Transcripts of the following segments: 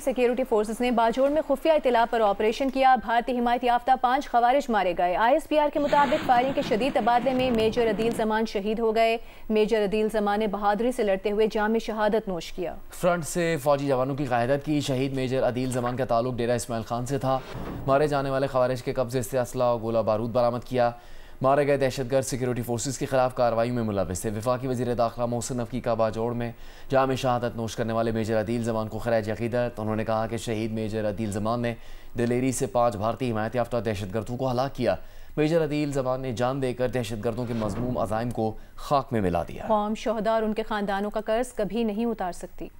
Security forces ने बाजोड़ में खुफिया इतला पर ऑपरेशन किया। भारतीय हिमायत याफ्ता 5 खवारिज मारे गए। ISPR के मुताबिक फायरिंग के शदीद तबादले में मेजर अदील जमान शहीद हो गए। मेजर अदील जमान ने बहादुरी से लड़ते हुए जाम शहादत नोश किया। फ्रंट से फौजी जवानों की क़यादत की। शहीद मेजर अदील जमान का ताल्लुक डेरा इस्माइल खान से था। मारे जाने वाले खवारिज के कब्जे से असला और गोला बारूद बरामद किया। मारे गए दहशतगर्द सिक्योरिटी फोर्सेस के खिलाफ कार्रवाई में मुलविस थे। वफाकी वज़ीर दाखिला मोहसिन नकवी का बाजोड़ में जाम शहादत नोश करने वाले मेजर अदील जमान को खराज अक़ीदत। उन्होंने कहा कि शहीद मेजर अदील जमान ने दिलेरी से 5 भारतीय हिमायत याफ्ता दहशतगर्दों को हलाक किया। मेजर अदील जमान ने जान देकर दहशतगर्दों के मज़मूम अज़ाइम को खाक में मिला दिया। कौम, शोहदा और उनके खानदानों का कर्ज कभी नहीं उतार सकती।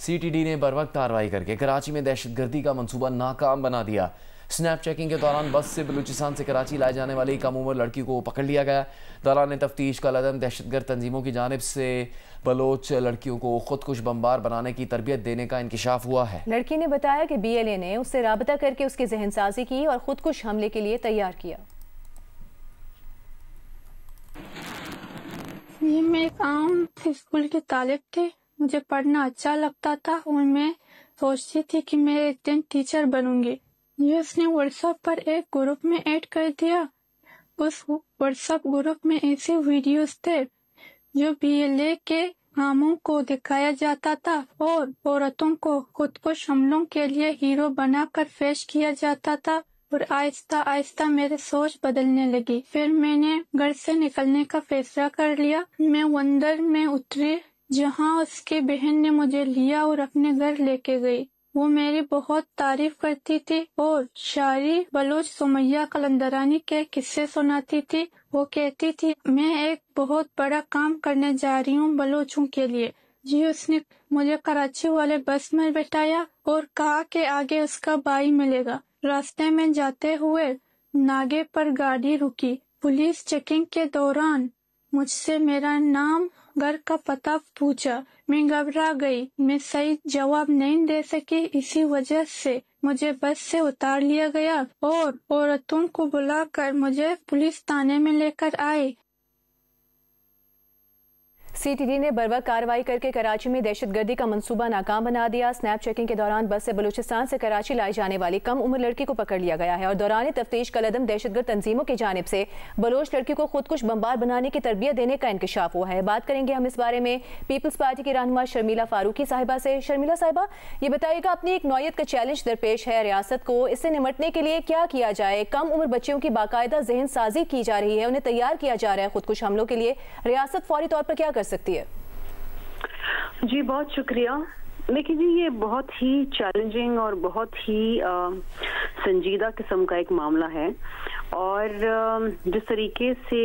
CTD ने बरवक्त कार्रवाई करके कराची में दहशतगर्दी का मंसूबा नाकाम बना दिया। स्नैप चेकिंग के दौरान बस से बलूचिस्तान से कराची लाए जाने वाली कम उम्र लड़की को पकड़ लिया गया। दौरान तफ्तीश का लदम दहशतगर्द तंजीमों की जानिब से बलोच लड़कियों को खुदकुश बमबार बनाने की तरबियत देने का इंकिशाफ हुआ है। लड़की ने बताया कि BLA ने उससे राबता करके उसकी जहनसाजी की और खुदकुश हमले के लिए तैयार किया। ये मैं एक आम स्कूल के तालिब थे। मुझे पढ़ना अच्छा लगता था और मैं सोचती थी कि मैं एक दिन टीचर बनूंगी। ये उसने व्हाट्सएप पर एक ग्रुप में ऐड कर दिया। उस व्हाट्सएप ग्रुप में ऐसे वीडियोस थे जो BLA के कामों को दिखाया जाता था और औरतों को खुदकुश हमलों के लिए हीरो बनाकर पेश किया जाता था। और आहिस्ता आहिस्ता मेरी सोच बदलने लगी। फिर मैंने घर से निकलने का फैसला कर लिया। मैं वंदर में उतरी जहाँ उसकी बहन ने मुझे लिया और अपने घर लेके गई। वो मेरी बहुत तारीफ करती थी और शायरी बलोच सुमैया कलंदरानी के किस्से सुनाती थी। वो कहती थी मैं एक बहुत बड़ा काम करने जा रही हूँ बलोचों के लिए। जी उसने मुझे कराची वाले बस में बैठाया और कहा कि आगे उसका भाई मिलेगा। रास्ते में जाते हुए नागे पर गाड़ी रुकी। पुलिस चेकिंग के दौरान मुझसे मेरा नाम घर का पता पूछा। मैं घबरा गई। मैं सही जवाब नहीं दे सकी। इसी वजह से मुझे बस से उतार लिया गया और औरतों को बुलाकर मुझे पुलिस थाने में लेकर आए। CTD ने बरवक्त कार्रवाई करके कराची में दहशतगर्दी का मंसूबा नाकाम बना दिया। स्नैप चेकिंग के दौरान बस से बलूचिस्तान से कराची लाई जाने वाली कम उम्र लड़की को पकड़ लिया गया है और दौरान तफ्तीश का लदम दहशतगर्द तंजीमों की जानिब से बलोच लड़की को खुदकुश बमबार बनाने की तरबियत देने का इंकशाफ हुआ है। बात करेंगे हम इस बारे में पीपल्स पार्टी की रहनुमा शर्मिला फारूकी साहिबा से। शर्मिला साहिबा, ये बताइएगा, अपनी एक नौयत का चैलेंज दरपेश है रियासत को, इससे निमटने के लिए क्या किया जाए? कम उम्र बच्चियों की बाकायदा जहन साजी की जा रही है, उन्हें तैयार किया जा रहा है खुदकुश हमलों के लिए। रियासत फौरी तौर पर क्या कर सकती है? जी बहुत शुक्रिया। देखिए जी, ये बहुत ही चैलेंजिंग और बहुत ही संजीदा किस्म का एक मामला है और जिस तरीके से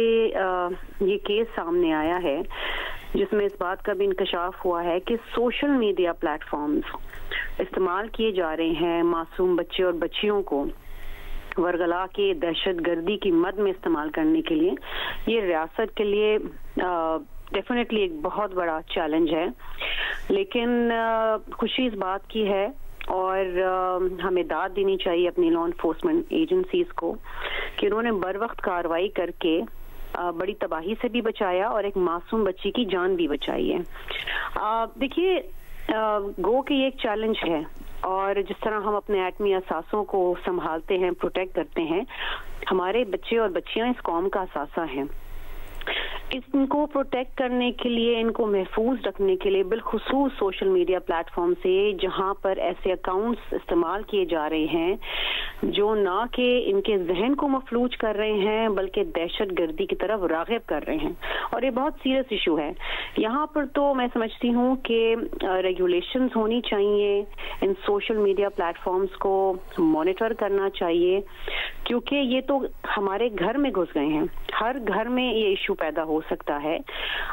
ये केस सामने आया है जिसमें इस बात का भी इंकशाफ हुआ है कि सोशल मीडिया प्लेटफॉर्म्स इस्तेमाल किए जा रहे हैं मासूम बच्चे और बच्चियों को वरगला के दहशतगर्दी की मद में इस्तेमाल करने के लिए, ये रियासत के लिए डेफिनेटली एक बहुत बड़ा चैलेंज है। लेकिन खुशी इस बात की है और हमें दाद देनी चाहिए अपनी लॉ एनफोर्समेंट एजेंसीज को कि उन्होंने बर वक्त कार्रवाई करके बड़ी तबाही से भी बचाया और एक मासूम बच्ची की जान भी बचाई है। देखिए, गो कि ये एक चैलेंज है और जिस तरह हम अपने एटमी असासों को संभालते हैं, प्रोटेक्ट करते हैं, हमारे बच्चे और बच्चियां इस कौम का असासा हैं। इनको प्रोटेक्ट करने के लिए, इनको महफूज रखने के लिए बिलखुसूस सोशल मीडिया प्लेटफॉर्म से जहां पर ऐसे अकाउंट्स इस्तेमाल किए जा रहे हैं जो ना कि इनके जहन को मफलूज कर रहे हैं बल्कि दहशतगर्दी की तरफ राग़िब कर रहे हैं और ये बहुत सीरियस इशू है। यहाँ पर तो मैं समझती हूँ कि रेगुलेशंस होनी चाहिए, इन सोशल मीडिया प्लेटफॉर्म्स को मॉनिटर करना चाहिए क्योंकि ये तो हमारे घर में घुस गए हैं। हर घर में ये इशू पैदा हो सकता है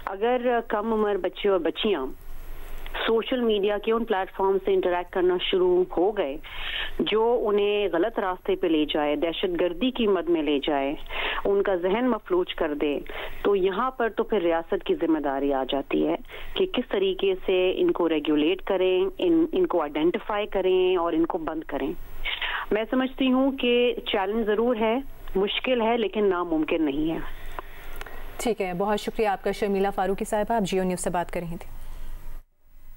अगर कम उम्र बच्चे और बच्चियां सोशल मीडिया के उन प्लेटफॉर्म से इंटरैक्ट करना शुरू हो गए जो उन्हें गलत रास्ते पे ले जाए, दहशतगर्दी की मद में ले जाए, उनका जहन मफलूज कर दे। तो यहाँ पर तो फिर रियासत की जिम्मेदारी आ जाती है कि किस तरीके से इनको रेगुलेट करें, इनको आइडेंटिफाई करें और इनको बंद करें। मैं समझती हूँ कि चैलेंज जरूर है, मुश्किल है, लेकिन नामुमकिन नहीं है। ठीक है, बहुत शुक्रिया आपका शर्मिला फारूकी साहिबा, आप जियो न्यूज़ से बात कर रही थी।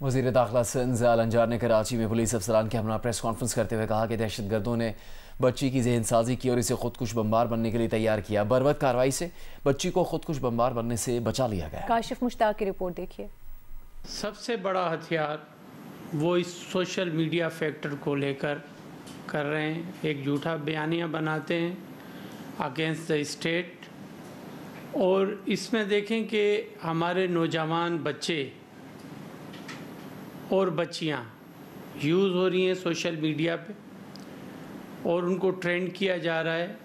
वज़ीर दाखिला सिंध अल अंजार ने कराची में पुलिस अफसरान के हमरा प्रेस कॉन्फ्रेंस करते हुए कहा कि दहशतगर्दों ने बच्ची की जहन साजी की और इसे खुदकुश बमबार बनने के लिए तैयार किया। बर्वत कार्रवाई से बच्ची को खुदकुश बमबार बनने से बचा लिया गया। काशिफ मुश्ताक की रिपोर्ट देखिए। सबसे बड़ा हथियार वो इस सोशल मीडिया फैक्टर को लेकर कर रहे हैं, एक झूठा बयानिया बनाते हैं अगेंस्ट द स्टेट। और इसमें देखें कि हमारे नौजवान बच्चे और बच्चियां यूज़ हो रही हैं सोशल मीडिया पे और उनको ट्रेंड किया जा रहा है।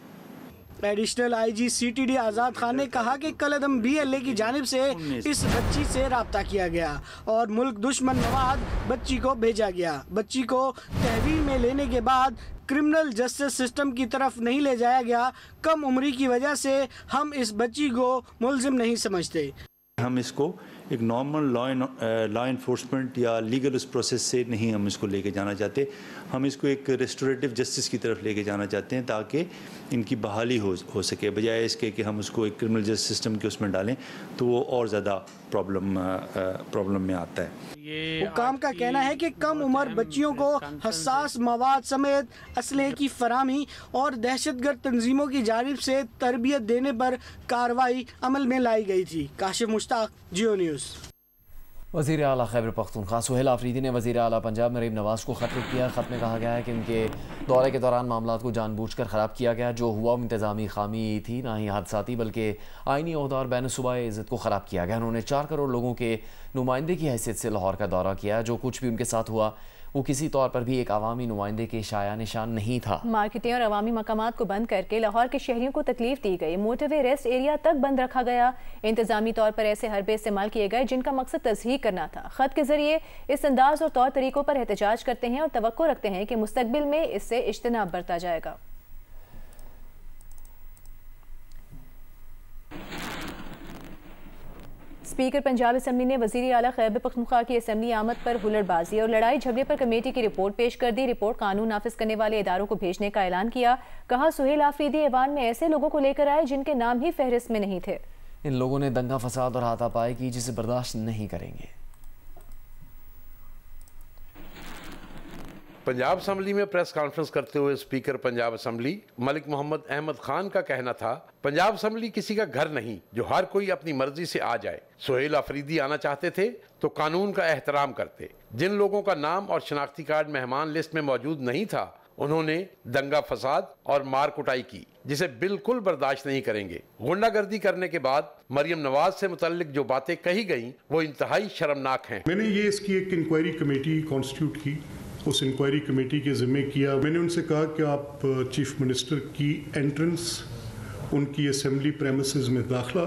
एडिशनल आईजी CTD आज़ाद खान ने कहा कि कलअदम BLA की जानिब से इस बच्ची से रब्ता किया गया और मुल्क दुश्मन मवाद बच्ची को भेजा गया। बच्ची को तहवील में लेने के बाद क्रिमिनल जस्टिस सिस्टम की तरफ नहीं ले जाया गया। कम उम्री की वजह से हम इस बच्ची को मुलजिम नहीं समझते। हम इसको एक नॉर्मल लॉ इन्फोर्समेंट या लीगल उस प्रोसेस से नहीं हम इसको लेके जाना चाहते। हम इसको एक रेस्टोरेटिव जस्टिस की तरफ लेके जाना चाहते हैं ताकि इनकी बहाली हो सके, बजाय इसके कि हम उसको एक क्रिमिनल जस्टिस सिस्टम के उसमें डालें तो वो और ज़्यादा प्रॉब्लम में आता है। हुकाम का कहना है कि कम उम्र बच्चियों को हसास मवाद समेत असलहे की फराहमी और दहशतगर्द तंजीमों की जानिब से तरबियत देने पर कार्रवाई अमल में लाई गई थी। काशिफ मुश्ताक, जियो न्यूज़। वज़ीर आला खैबर पख्तूनख्वा सुहेल आफरीदी ने वज़ीर आला पंजाब मरीम नवाज़ को ख़त लिख दिया। ख़त में कहा गया है कि उनके दौरे के दौरान मामला को जानबूझकर ख़राब किया गया। जो हुआ इंतज़ामी खामी थी, ना ही हादसाती, बल्कि आइनी ओहदा और बैन सूबाई इज़्ज़त को ख़राब किया गया। उन्होंने 4 करोड़ लोगों के नुमाइंदे की हैसियत से लाहौर का दौरा किया। जो कुछ भी उनके साथ हुआ वो किसी तौर पर भी एक अवामी नुमाइंदे के शाया निशान नहीं था। मार्केटें और अवामी मकामात को बंद करके लाहौर के शहरियों को तकलीफ दी गई। मोटरवे रेस्ट एरिया तक बंद रखा गया। इंतजामी तौर पर ऐसे हरबे इस्तेमाल किए गए जिनका मकसद तज़हीक करना था। खत के जरिए इस अंदाज और तौर तरीकों पर एहतजाज करते हैं और तवक्को रखते हैं कि मुस्तकबिल में इससे इज्तनाब बरता जाएगा। स्पीकर पंजाब असम्बली ने वज़ीर आला खैबर पख्तूनख्वा की असम्बली आमद पर हुल्लड़बाजी और लड़ाई झगड़े पर कमेटी की रिपोर्ट पेश कर दी। रिपोर्ट कानून नाफिज करने वाले इदारों को भेजने का ऐलान किया। कहा सुहेल आफरीदी ऐवान में ऐसे लोगों को लेकर आए जिनके नाम ही फहरिस्त में नहीं थे। इन लोगों ने दंगा फसाद और हाथापाई की जिसे बर्दाश्त नहीं करेंगे। पंजाब असम्बली में प्रेस कॉन्फ्रेंस करते हुए स्पीकर पंजाब असम्बली मलिक मोहम्मद अहमद खान का कहना था, पंजाब असम्बली किसी का घर नहीं जो हर कोई अपनी मर्जी से आ जाए। सुहेल आफरीदी आना चाहते थे तो कानून का एहतराम करते। जिन लोगों का नाम और शनाख्ती कार्ड मेहमान लिस्ट में मौजूद नहीं था उन्होंने दंगा फसाद और मार कुटाई की जिसे बिल्कुल बर्दाश्त नहीं करेंगे। गुंडागर्दी करने के बाद मरियम नवाज से मुतल्लिक जो बातें कही गई वो इंतहाई शर्मनाक हैं। मैंने ये इसकी एक इंक्वायरी कमेटी कॉन्स्टिट्यूट की, उस इंक्वायरी कमेटी के ज़िम्मे किया। मैंने उनसे कहा कि आप चीफ मिनिस्टर की एंट्रेंस, उनकी असेंबली प्रेमिसेस में दाखिला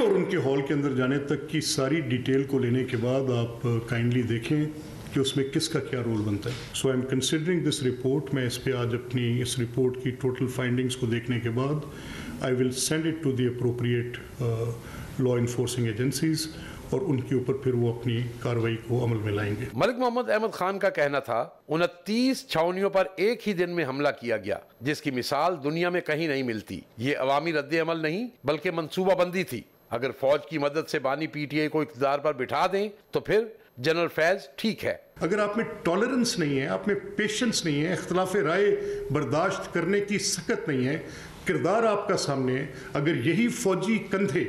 और उनके हॉल के अंदर जाने तक की सारी डिटेल को लेने के बाद आप काइंडली देखें कि उसमें किसका क्या रोल बनता है। So I am considering this report. मैं इस पे आज अपनी इस रिपोर्ट की टोटल फाइंडिंग्स को देखने के बाद I will send it to the appropriate law enforcing agencies और उनके ऊपर फिर वो अपनी कार्रवाई को अमल में लाएंगे। मलिक मोहम्मद अहमद खान का कहना था 29 छावनियों पर एक ही दिन में हमला किया गया जिसकी मिसाल दुनिया में कहीं नहीं मिलती। ये अवामी रद्द अमल नहीं बल्कि मंसूबाबंदी थी। अगर फौज की मदद से बानी PTI को इक़्तिदार पर बिठा दें तो फिर जनरल फैज ठीक है। अगर आप में टॉलरेंस नहीं है, आप में पेशेंस नहीं है, इख्तिलाफ राय बर्दाश्त करने की सकत नहीं है, किरदार आपका सामने है, अगर यही फौजी कंधे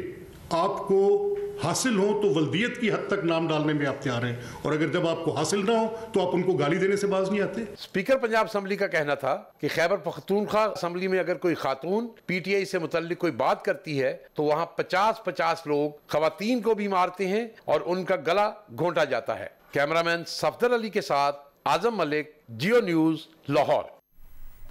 आपको हासिल हो तो वल्दियत की हद तक नाम डालने में आप तैयार हैं, और अगर जब आपको हासिल ना हो तो आप उनको गाली देने से बाज नहीं आते। स्पीकर पंजाब असम्बली का कहना था कि खैबर पख्तूनख्वा असम्बली में अगर कोई खातून PTI से मुतल्लिक कोई बात करती है तो वहाँ 50-50 लोग खवातीन को भी मारते हैं और उनका गला घोंटा जाता है। कैमरामैन सफदर अली के साथ आजम मलिक, जियो न्यूज़, लाहौर।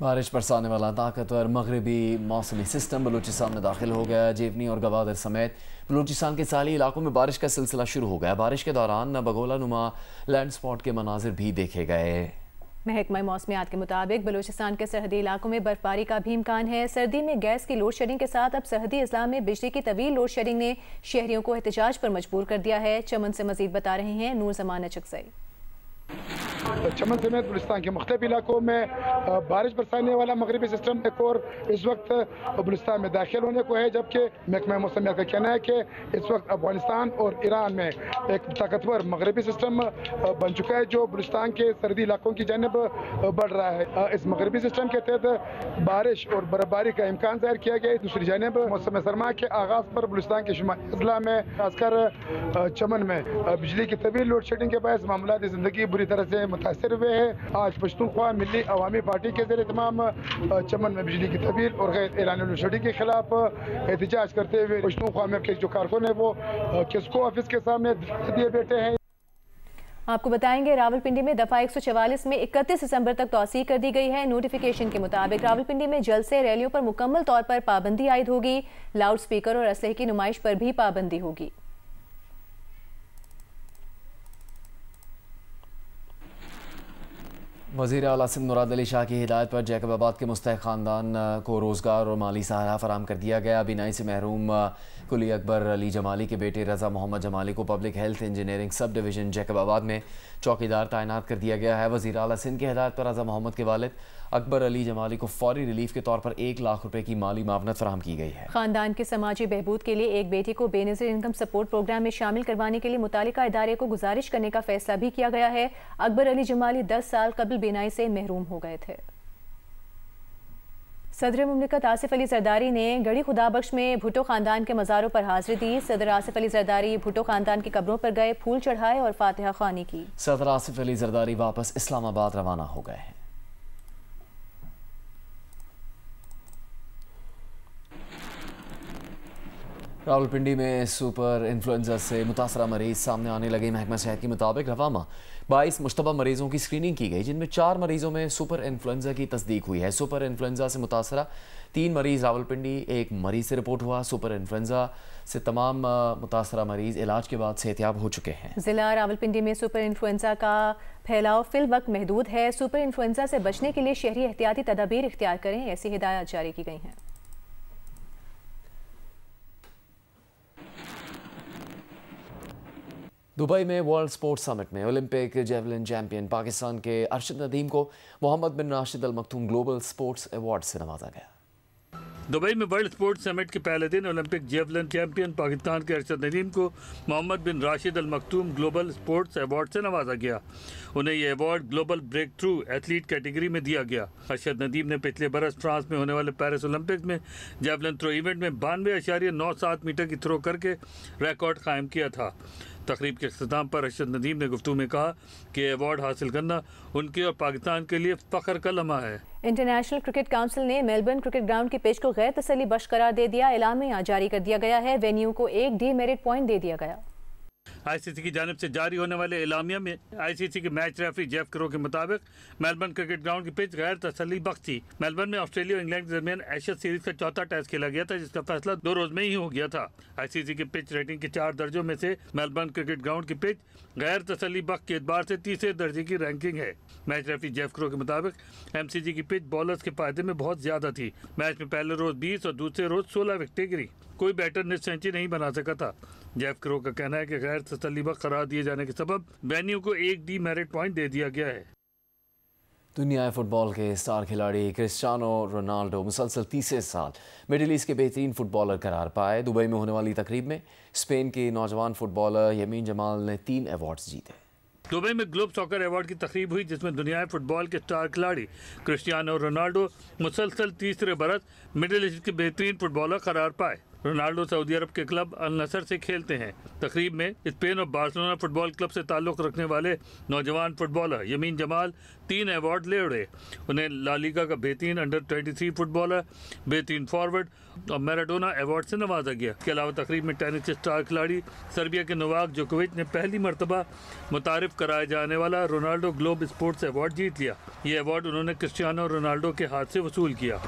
बारिश बरसाने वाला ताकतवर मगरबी मौसमी सिस्टम बलूचिस्तान में दाखिल हो गया। जेवनी और गवादर समेत बलूचिस्तान के साली इलाकों में बारिश का सिलसिला शुरू हो गया। बारिश के दौरान बगोला नुमा लैंड स्पॉट के मनाजिर भी देखे गए। महकमा मौसमियात के मुताबिक बलूचिस्तान के सरहदी इलाकों में बर्फबारी का भी इम्कान है। सर्दी में गैस की लोड शेडिंग के साथ अब सरहदी अजला में बिजली की तवील लोड शेडिंग ने शहरियों को एहतजाज पर मजबूर कर दिया है। चमन से मजीद बता रहे हैं नूर जमान चकसई। चमन समेत बलुचिस्तान के मुख्तलिफ इलाकों में बारिश बरसाने वाला मगरबी सिस्टम एक और इस वक्त बलुचिस्तान में दाखिल होने को है, जबकि महकमा मौसमियात का कहना है कि इस वक्त अफगानिस्तान और ईरान में एक ताकतवर मगरबी सिस्टम बन चुका है जो बलुचिस्तान के सरहदी इलाकों की जानब बढ़ रहा है। इस मगरबी सिस्टम के तहत बारिश और बर्फबारी का इम्कान जाहिर किया गया है। दूसरी जानब मौसम सरमा के आगाज़ पर बलुचिस्तान के शुमाली अजला में खासकर चमन में बिजली की तवील लोड शेडिंग के बायस मामलात ज़िंदगी बुरी तरह से मुतासर हुए हैं। आज पश्तूनख्वा मिली अवामी पार्टी के ज़रिए तमाम चमन में बिजली की तवील और गैर एलानी लोड शेडिंग के खिलाफ एहतजाज करते हुए पश्तूनख्वा में के जो कारकुन है वो किसको ऑफिस के सामने दिए बैठे हैं। आपको बताएंगे रावलपिंडी में दफा 144 में 31 दिसंबर तक तौसीक कर दी गई है। नोटिफिकेशन के मुताबिक रावलपिंडी में जलसे रैलियों पर मुकम्मल तौर पर पाबंदी आयद होगी। लाउड स्पीकर और असलहे की नुमाइश पर भी पाबंदी होगी। वज़ीर आला सिंध मुराद अली शाह की हिदायत पर जैकबाबाद के मुस्तहिक ख़ानदान को रोज़गार और माली सहारा फराम कर दिया गया। बिनाई से महरूम कुली अकबर अली जमाली के बेटे रज़ा मोहम्मद जमाली को public health engineering sub division Jacobabad में चौकीदार तैनात कर दिया गया है। वज़ीर आला सिंध की हिदायत पर रज़ा मोहम्मद के वालिद अकबर अली जमाली को फौरी रिलीफ के तौर पर 1 लाख रुपए की माली मावनत फराहम की गई है। खानदान के समाजी बहबूद के लिए एक बेटी को बेनज़ीर इनकम सपोर्ट प्रोग्राम में शामिल करवाने के लिए मुतालिका इदारे को गुजारिश करने का फैसला भी किया गया है। अकबर अली जमाली 10 साल कबल बिनाई से महरूम हो गए थे। सदर मुमलिकत आसिफ अली जरदारी ने गढ़ी खुदाबख्श में भुट्टो खानदान के मज़ारों पर हाजिरी दी। सदर आसिफ अली जरदारी भुट्टो खानदान की कब्रों पर गए, फूल चढ़ाए और फातिहा ख्वानी की। सदर आसिफ अली जरदारी वापस इस्लामाबाद रवाना हो गए हैं। रावलपिंडी में सुपर इन्फ्लुएंजा से मुतासरा मरीज सामने आने लगे। महकमा सेहत के मुताबिक रवामा 22 मुश्तबा मरीजों की स्क्रीनिंग की गई, जिनमें 4 मरीजों में सुपर इन्फ्लुएंजा की तस्दीक हुई है। सुपर इन्फ्लुएंजा से मुतासरा 3 मरीज रावलपिंडी, 1 मरीज से रिपोर्ट हुआ। सुपर इन्फ्लुएंजा से तमाम मुतासरा मरीज इलाज के बाद सेहतियाब हो चुके हैं। जिला रावलपिंडी में सुपर इन्फ्लुएंजा का फैलाव फिल वक्त महदूद है। सुपर इन्फ्लुएंजा से बचने के लिए शहरी एहतियाती तदाबीर इख्तियार करें, ऐसी हिदायत जारी की गई हैं। दुबई में वर्ल्ड स्पोर्ट्स समिट में ओलंपिक जेवलिन चैंपियन पाकिस्तान के अरशद नदीम को Mohammed bin Rashid Al Maktoum global sports award से नवाजा गया। दुबई में वर्ल्ड स्पोर्ट्स समिट के पहले दिन ओलंपिक जेवलिन चैंपियन पाकिस्तान के अरशद नदीम को Mohammed bin Rashid Al Maktoum global sports award से नवाजा गया। उन्हें यह award global breakthrough athlete category में दिया गया। अरशद नदीम ने पिछले बरस फ्रांस में होने वाले पेरिस ओलंपिक में जेवलिन थ्रो इवेंट में 92.97 मीटर की थ्रो करके रिकॉर्ड कायम किया था। तकरीब के अख्ताम पर अरशद नदीम ने गुफ्तगू में कहा कि अवार्ड हासिल करना उनके और पाकिस्तान के लिए फ़ख्र का लम्हा है। इंटरनेशनल क्रिकेट काउंसिल ने मेलबर्न क्रिकेट ग्राउंड की पिच को गैर तसल्ली बख्श करार दे दिया। एलामिया जारी कर दिया गया है। वेन्यू को 1 डीमेरिट पॉइंट दे दिया गया। आईसीसी की जानिब से जारी होने वाले एलामिया में आईसीसी के मैच रेफरी जेफ क्रो के मुताबिक मेलबर्न क्रिकेट ग्राउंड की पिच गैर तसल्ली बख्श थी। मेलबर्न में ऑस्ट्रेलिया और इंग्लैंड के दरमियान एशिया सीरीज का चौथा टेस्ट खेला गया था, जिसका फैसला 2 रोज में ही हो गया था। आईसीसी के पिच रेटिंग के 4 दर्जों में से मेलबर्न क्रिकेट ग्राउंड की पिच गैर तसल्ली बख्श के एतबार से 3रे दर्जे की रैंकिंग है। मैच रेफरी जेफ क्रो के मुताबिक एमसीजी की पिच बॉलर्स के फायदे में बहुत ज्यादा थी। मैच में पहले रोज 20 और दूसरे रोज 16 विकेटें गिरी। कोई बैटर ने सेंचुरी नहीं बना सका था। जेफ क्रो का कहना है कि गैर तसल्ली बख्श करार दिए जाने के सबब वेन्यू को 1 डीमेरिट पॉइंट दे दिया गया है। दुनिया फुटबॉल के स्टार खिलाड़ी क्रिस्टियानो रोनाल्डो मुसलसल 30 साल मिडिल ईस्ट के बेहतरीन फुटबॉलर करार पाए। दुबई में होने वाली तकरीब में स्पेन के नौजवान फुटबॉलर यमीन जमाल ने 3 अवार्ड्स जीते। दुबई में ग्लोब सॉकर अवार्ड की तकरीब हुई, जिसमें दुनिया फुटबॉल के स्टार खिलाड़ी क्रिस्टियानो रोनाल्डो मुसलसल 3रे बरस मिडिल ईस्ट के बेहतरीन फुटबॉलर करार पाए। रोनाल्डो सऊदी अरब के क्लब अल नसर से खेलते हैं। तकरीब में स्पेन और बार्सिलोना फुटबॉल क्लब से ताल्लुक़ रखने वाले नौजवान फुटबॉलर यमीन जमाल 3 अवार्ड ले उड़े। उन्हें ला लीगा का बेहतरीन अंडर-23 फुटबॉलर, बेहतरीन फॉरवर्ड और मैराडोना अवार्ड से नवाजा गया। इसके अलावा तकरीब में टेनिस के स्टार खिलाड़ी सर्बिया के नोवाक जोकोविच ने पहली मरतबा मुतारिफ कराए जाने वाला रोनाल्डो ग्लोब स्पोर्ट्स अवार्ड जीत लिया। ये अवार्ड उन्होंने क्रिस्टियानो रोनाल्डो के हाथ से वसूल किया।